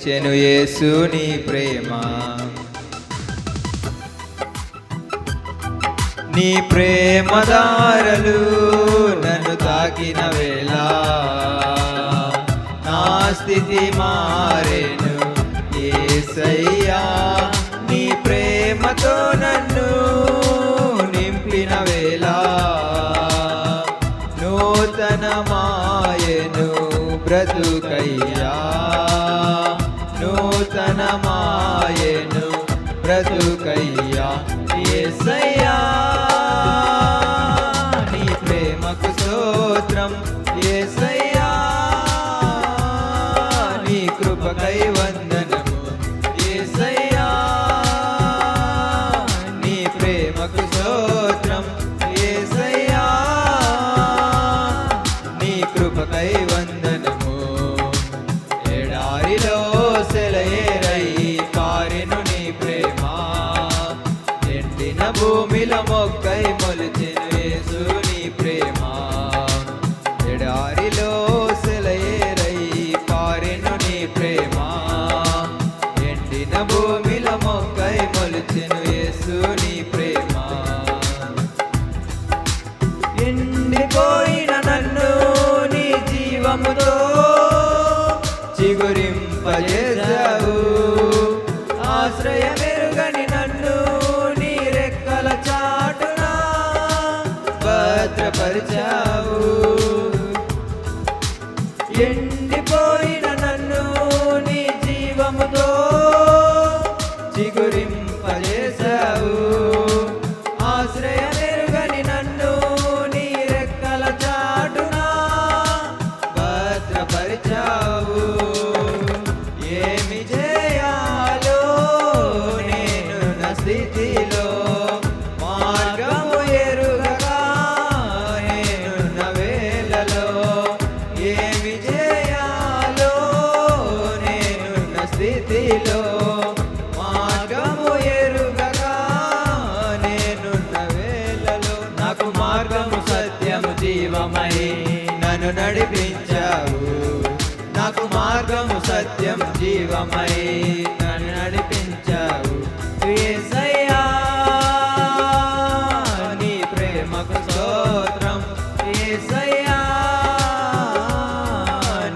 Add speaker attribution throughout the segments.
Speaker 1: చెను యేసు నీ ప్రేమ, నీ ప్రేమ దారలు నన్ను తాకిన వేళ నా స్థితి మారేను యేసయ్యా. నీ ప్రేమతో నన్ను నింపిన వేళ నూతనమాయెను బ్రతుకయ్యా, నూతనమాయెను బ్రతుకయ్యా. యేసయ్యా నీ ప్రేమకు స్తోత్రం, యేసయ్యా నీ కృపకై వందనము, యేసయ్యా నీ ప్రేమకు స్తోత్రం, యేసయ్యా నీ కృపకై వందనము. ఎడారిలో సెలయేరై పారెను నీ ప్రేమ, ఎండిన భూమిలో మొక్కై మొలిచెను యేసు నీ ప్రేమ. ఎడారిలో సెలయేరై పారెను నీ ప్రేమ, ఎండిన భూమిలో మొక్కై మొలిచెను యేసు నీ ప్రేమ. ఎండిపోయిన నన్ను నీ జీవముతో చిగురింపజేశావు, ఆశ్రయమెరుగని నన్ను నీ రెక్కల చాటున భద్రపరిచావు. ఎండిపోయిన నన్ను నీ జీవముతో చిగురింపజేశావు, ఆశ్రయమెరుగని నన్ను నీ రెక్కల చాటున భద్రపరిచావు. ఏమి చేయాలో నేను నా స్థితిలో మార్గము ఎరుగగా నేను నా వేళలో, ఏమి చేయాలో నేను నా స్థితిలో మార్గము ఎరుగగా నేను నా వేళలో. నాకు మార్గము సత్యము జీవమై నన్ను నడిపించావు, నాకు మార్గము సత్యం జీవమై నన్ను నడిపించావు. యేసయ్యా నీ ప్రేమకు స్తోత్రం, యేసయ్యా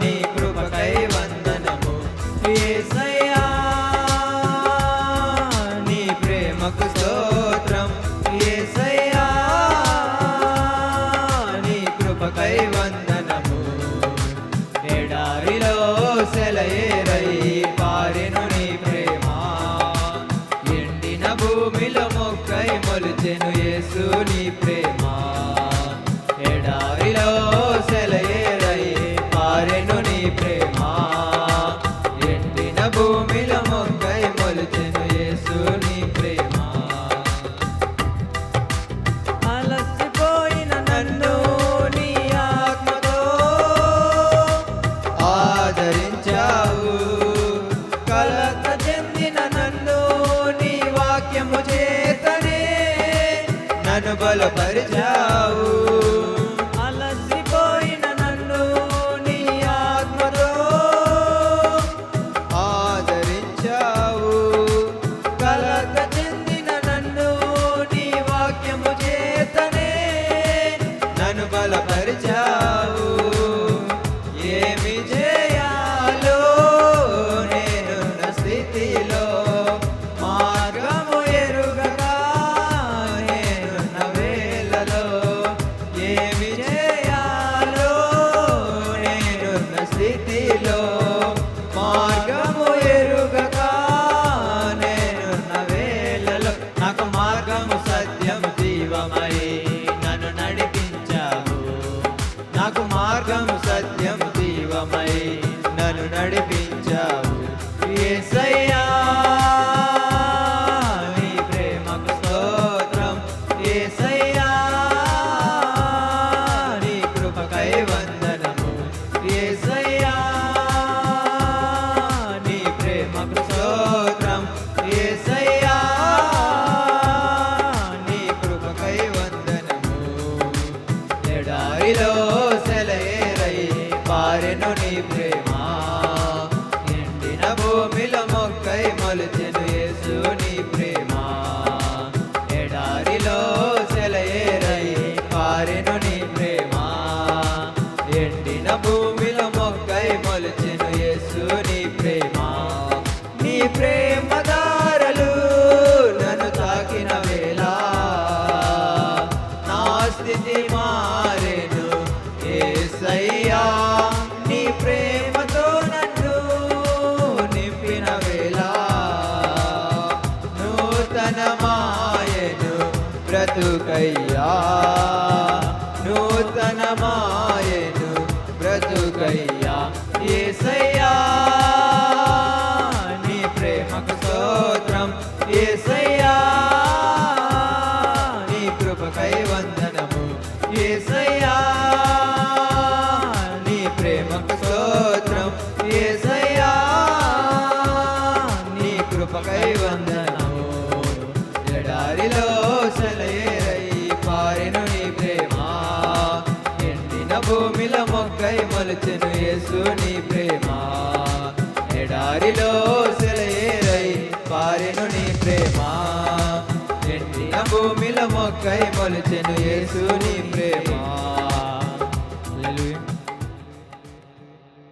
Speaker 1: నీ కృపకై వందనము, యేసయ్యా నీ ప్రేమకు స్తోత్రం, యేసయ్యా నీ కృపకై వందనము. ఎడారిలో సెలయేరై పారెను నీ ప్రేమ, ఎండిన భూమిలో మొక్కై మొలిచెను యేసు నీ ప్రేమ. ఎడారిలో సెలయేరై పారెను నీ ప్రేమ, ఎండిన భూమిలో మొక్కై మొలిచెను యేసు నీ ప్రేమ. భూమిలో మొక్కై మొలిచెను యేసు నీ ప్రేమ ఎడారిలో సెలయేరై పారెను నీ ప్రేమ ఎండిన భూమిలో మొక్కై మొలిచెను యేసు నీ ప్రేమ నీ ప్రేమ దారలు నన్ను తాకిన వేళ నా స్థితి మారెను యేసయ్యా నీ ప్రేమతో నన్ను నింపిన వేళ నూతనమాయెను బ్రతుకయ్యా నూతనమాయెను బ్రతుకయ్యా యేసయ్యా నీ ప్రేమకు స్తోత్రం యేసయ్యా నీ కృపకై వందనము యేసయ్యా నీ ప్రేమకు స్తోత్రం యేసయ్యా నీ కృపకై వందనము ఎడారిలో సెలయేరై పారెను నీ ప్రేమ ఎండిన భూమిలో మొక్కై మొలిచెను యేసు నీ ప్రేమ ఎడారిలో సెలయేరై పారెను నీ ప్రేమ ఎండిన భూమిలో మొక్కై మొలిచెను యేసు నీ ప్రేమ హల్లెలూయా.